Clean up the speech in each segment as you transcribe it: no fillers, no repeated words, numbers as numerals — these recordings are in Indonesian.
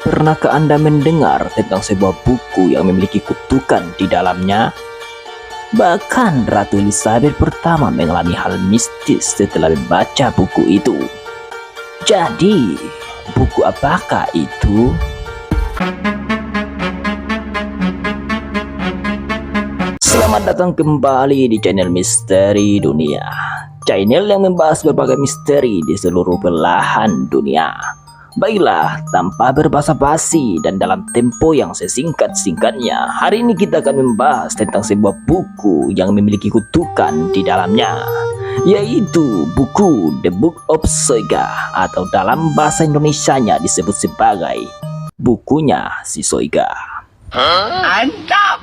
Pernahkah Anda mendengar tentang sebuah buku yang memiliki kutukan di dalamnya? Bahkan Ratu Elizabeth pertama mengalami hal mistis setelah membaca buku itu. Jadi, buku apakah itu? Selamat datang kembali di channel Misteri Dunia, channel yang membahas berbagai misteri di seluruh belahan dunia. Baiklah, tanpa berbasa-basi dan dalam tempo yang sesingkat-singkatnya, hari ini kita akan membahas tentang sebuah buku yang memiliki kutukan di dalamnya, yaitu buku The Book of Soiga, atau dalam bahasa Indonesianya disebut sebagai bukunya si Soiga. Mantap!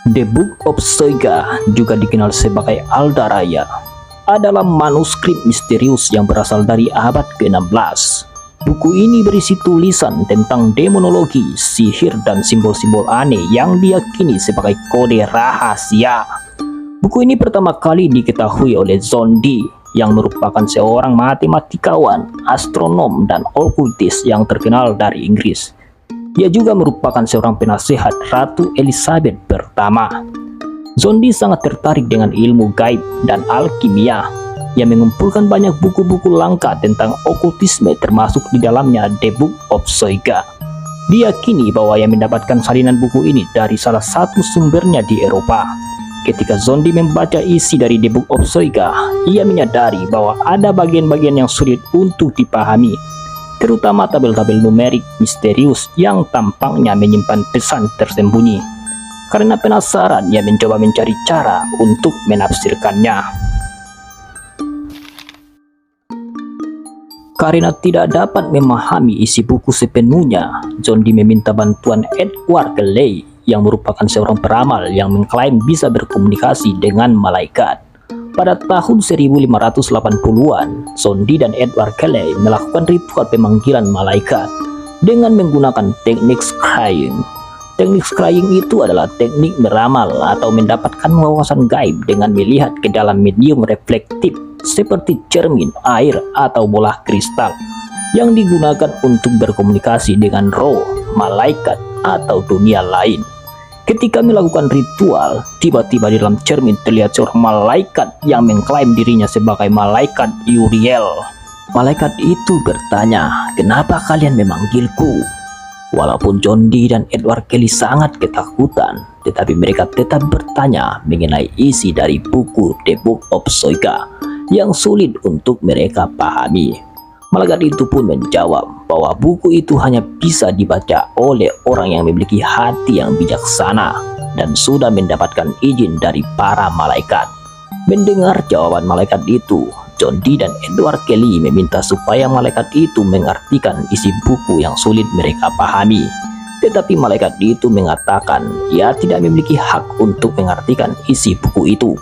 The Book of Soiga, juga dikenal sebagai Aldaraya, adalah manuskrip misterius yang berasal dari abad ke-16. Buku ini berisi tulisan tentang demonologi, sihir, dan simbol-simbol aneh yang diyakini sebagai kode rahasia. Buku ini pertama kali diketahui oleh John Dee, yang merupakan seorang matematikawan, astronom, dan okultis yang terkenal dari Inggris. Dia juga merupakan seorang penasehat Ratu Elizabeth pertama. John Dee sangat tertarik dengan ilmu gaib dan alkimia. Ia mengumpulkan banyak buku-buku langka tentang okultisme, termasuk di dalamnya The Book of Soiga. Diyakini bahwa ia mendapatkan salinan buku ini dari salah satu sumbernya di Eropa. Ketika John Dee membaca isi dari The Book of Soiga, ia menyadari bahwa ada bagian-bagian yang sulit untuk dipahami, terutama tabel-tabel numerik misterius yang tampaknya menyimpan pesan tersembunyi. Karena penasaran, ia mencoba mencari cara untuk menafsirkannya. Karena tidak dapat memahami isi buku sepenuhnya, John Dee meminta bantuan Edward Kelly, yang merupakan seorang peramal yang mengklaim bisa berkomunikasi dengan malaikat. Pada tahun 1580-an, John Dee dan Edward Kelly melakukan ritual pemanggilan malaikat dengan menggunakan teknik scrying. Teknik scrying itu adalah teknik meramal atau mendapatkan wawasan gaib dengan melihat ke dalam medium reflektif seperti cermin, air, atau bola kristal yang digunakan untuk berkomunikasi dengan roh, malaikat, atau dunia lain. Ketika melakukan ritual, tiba-tiba di dalam cermin terlihat seorang malaikat yang mengklaim dirinya sebagai malaikat Uriel. Malaikat itu bertanya, "Kenapa kalian memanggilku?" Walaupun John Dee dan Edward Kelly sangat ketakutan, tetapi mereka tetap bertanya mengenai isi dari buku The Book of Soiga yang sulit untuk mereka pahami. Malaikat itu pun menjawab bahwa buku itu hanya bisa dibaca oleh orang yang memiliki hati yang bijaksana dan sudah mendapatkan izin dari para malaikat. Mendengar jawaban malaikat itu, John Dee dan Edward Kelly meminta supaya malaikat itu mengartikan isi buku yang sulit mereka pahami. Tetapi malaikat itu mengatakan ia tidak memiliki hak untuk mengartikan isi buku itu.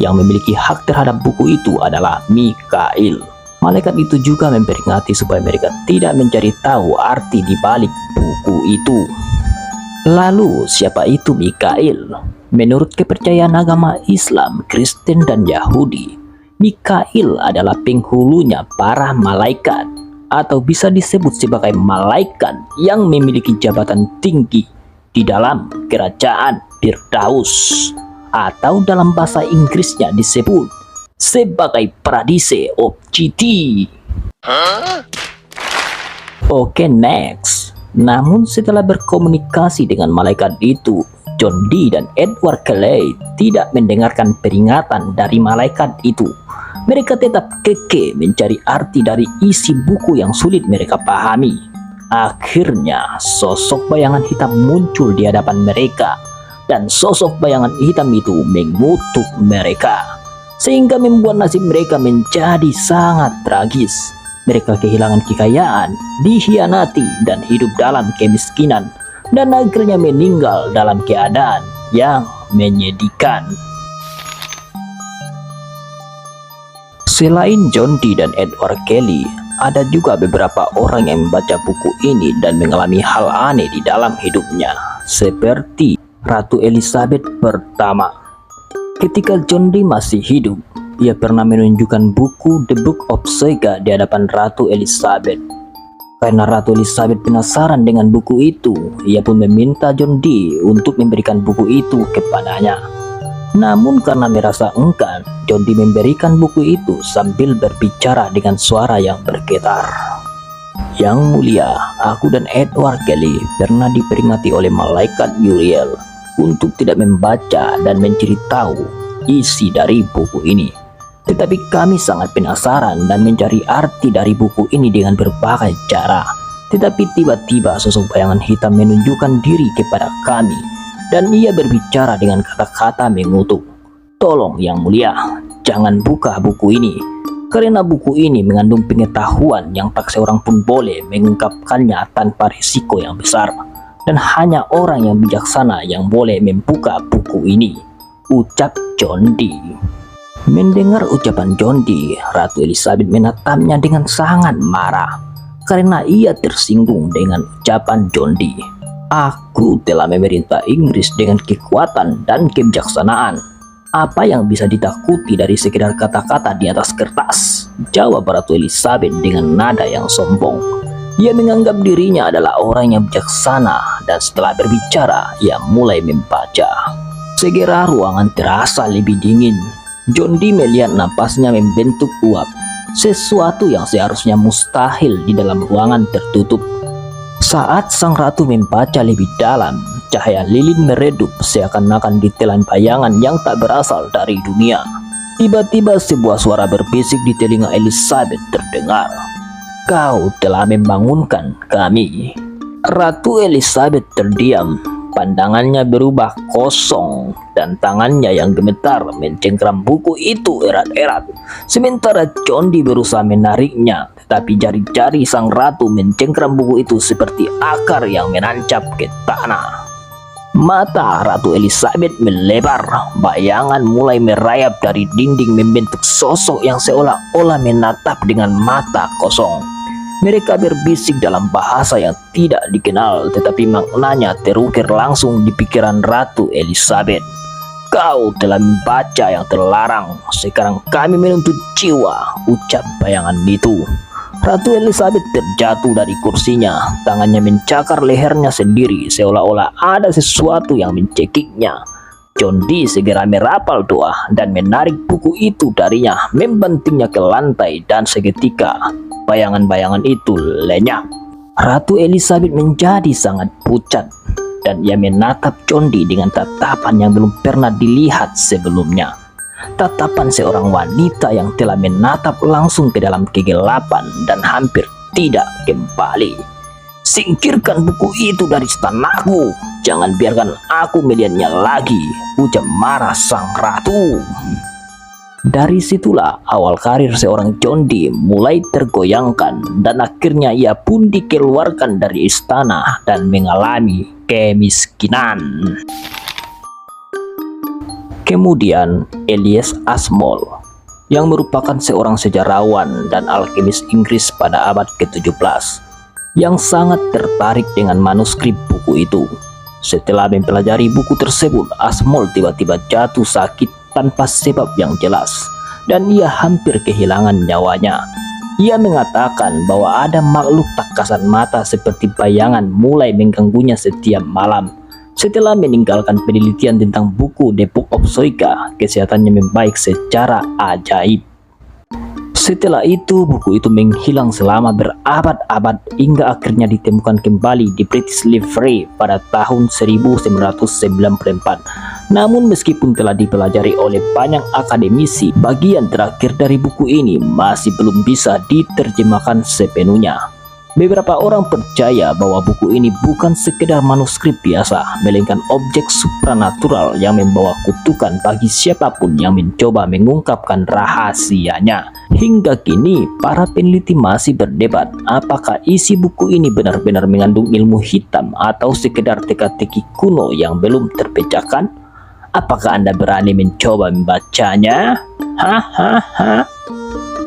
Yang memiliki hak terhadap buku itu adalah Mikail. Malaikat itu juga memperingati supaya mereka tidak mencari tahu arti di balik buku itu. Lalu, siapa itu Mikail? Menurut kepercayaan agama Islam, Kristen, dan Yahudi, Mikail adalah penghulunya para malaikat, atau bisa disebut sebagai malaikat yang memiliki jabatan tinggi di dalam kerajaan Firdaus, atau dalam bahasa Inggrisnya disebut sebagai Paradise of GT. Oke, next. Namun setelah berkomunikasi dengan malaikat itu, John Dee dan Edward Kelly tidak mendengarkan peringatan dari malaikat itu. Mereka tetap kekeh mencari arti dari isi buku yang sulit mereka pahami. Akhirnya, sosok bayangan hitam muncul di hadapan mereka, dan sosok bayangan hitam itu mengutuk mereka, sehingga membuat nasib mereka menjadi sangat tragis. Mereka kehilangan kekayaan, dikhianati, dan hidup dalam kemiskinan, dan akhirnya meninggal dalam keadaan yang menyedihkan. Selain John Dee dan Edward Kelly, ada juga beberapa orang yang membaca buku ini dan mengalami hal aneh di dalam hidupnya, seperti Ratu Elizabeth pertama. Ketika John Dee masih hidup, ia pernah menunjukkan buku The Book of Soika di hadapan Ratu Elizabeth. Karena Ratu Elizabeth penasaran dengan buku itu, ia pun meminta John Dee untuk memberikan buku itu kepadanya. Namun karena merasa enggan, John Dee memberikan buku itu sambil berbicara dengan suara yang bergetar. Yang mulia, aku dan Edward Kelly pernah diperingati oleh malaikat Uriel untuk tidak membaca dan mencari tahu isi dari buku ini. Tetapi kami sangat penasaran dan mencari arti dari buku ini dengan berbagai cara. Tetapi tiba-tiba sosok bayangan hitam menunjukkan diri kepada kami, dan ia berbicara dengan kata-kata mengutuk. Tolong yang mulia, jangan buka buku ini, karena buku ini mengandung pengetahuan yang tak seorang pun boleh mengungkapkannya tanpa risiko yang besar. Dan hanya orang yang bijaksana yang boleh membuka buku ini, ucap John Dee. Mendengar ucapan John Dee, Ratu Elizabeth menatapnya dengan sangat marah karena ia tersinggung dengan ucapan John Dee. Aku telah memerintah Inggris dengan kekuatan dan kebijaksanaan. Apa yang bisa ditakuti dari sekedar kata-kata di atas kertas? Jawab Ratu Elizabeth dengan nada yang sombong. Ia menganggap dirinya adalah orang yang bijaksana, dan setelah berbicara, ia mulai membaca. Segera ruangan terasa lebih dingin. John Dee melihat napasnya membentuk uap, sesuatu yang seharusnya mustahil di dalam ruangan tertutup. Saat sang ratu membaca lebih dalam, cahaya lilin meredup seakan-akan ditelan bayangan yang tak berasal dari dunia. Tiba-tiba sebuah suara berbisik di telinga Elizabeth terdengar. Kau telah membangunkan kami. Ratu Elizabeth terdiam. Pandangannya berubah kosong dan tangannya yang gemetar mencengkram buku itu erat-erat. Sementara John Dee berusaha menariknya, tetapi jari-jari sang ratu mencengkram buku itu seperti akar yang menancap ke tanah. Mata Ratu Elizabeth melebar, bayangan mulai merayap dari dinding membentuk sosok yang seolah-olah menatap dengan mata kosong. Mereka berbisik dalam bahasa yang tidak dikenal, tetapi maknanya terukir langsung di pikiran Ratu Elizabeth. Kau telah membaca yang terlarang, sekarang kami menuntut jiwa, ucap bayangan itu. Ratu Elizabeth terjatuh dari kursinya, tangannya mencakar lehernya sendiri seolah-olah ada sesuatu yang mencekiknya. John Dee segera merapal doa dan menarik buku itu darinya, membantingnya ke lantai, dan seketika bayangan-bayangan itu lenyap. Ratu Elizabeth menjadi sangat pucat dan ia menatap John Dee dengan tatapan yang belum pernah dilihat sebelumnya. Tatapan seorang wanita yang telah menatap langsung ke dalam kegelapan dan hampir tidak kembali. Singkirkan buku itu dari istanaku, jangan biarkan aku melihatnya lagi, ucap marah sang ratu. Dari situlah awal karir seorang John Dee mulai tergoyangkan, dan akhirnya ia pun dikeluarkan dari istana dan mengalami kemiskinan. Kemudian Elias Ashmole, yang merupakan seorang sejarawan dan alkemis Inggris pada abad ke-17, yang sangat tertarik dengan manuskrip buku itu. Setelah mempelajari buku tersebut, Ashmole tiba-tiba jatuh sakit tanpa sebab yang jelas, dan ia hampir kehilangan nyawanya. Ia mengatakan bahwa ada makhluk tak kasat mata seperti bayangan mulai mengganggunya setiap malam. Setelah meninggalkan penelitian tentang buku The Book of Soika, kesehatannya membaik secara ajaib. Setelah itu, buku itu menghilang selama berabad-abad hingga akhirnya ditemukan kembali di British Library pada tahun 1994. Namun meskipun telah dipelajari oleh banyak akademisi, bagian terakhir dari buku ini masih belum bisa diterjemahkan sepenuhnya. Beberapa orang percaya bahwa buku ini bukan sekedar manuskrip biasa, melainkan objek supranatural yang membawa kutukan bagi siapapun yang mencoba mengungkapkan rahasianya. Hingga kini, para peneliti masih berdebat apakah isi buku ini benar-benar mengandung ilmu hitam atau sekedar teka-teki kuno yang belum terpecahkan. Apakah Anda berani mencoba membacanya? Hahaha.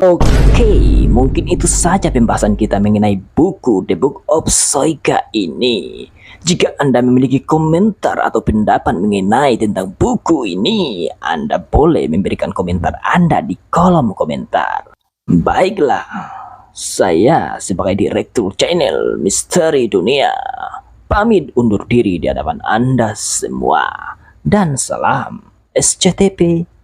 Oke, mungkin itu saja pembahasan kita mengenai buku The Book of Soika ini. Jika Anda memiliki komentar atau pendapat mengenai tentang buku ini, Anda boleh memberikan komentar Anda di kolom komentar. Baiklah, saya sebagai direktur channel Misteri Dunia, pamit undur diri di hadapan Anda semua. Dan salam SCTP.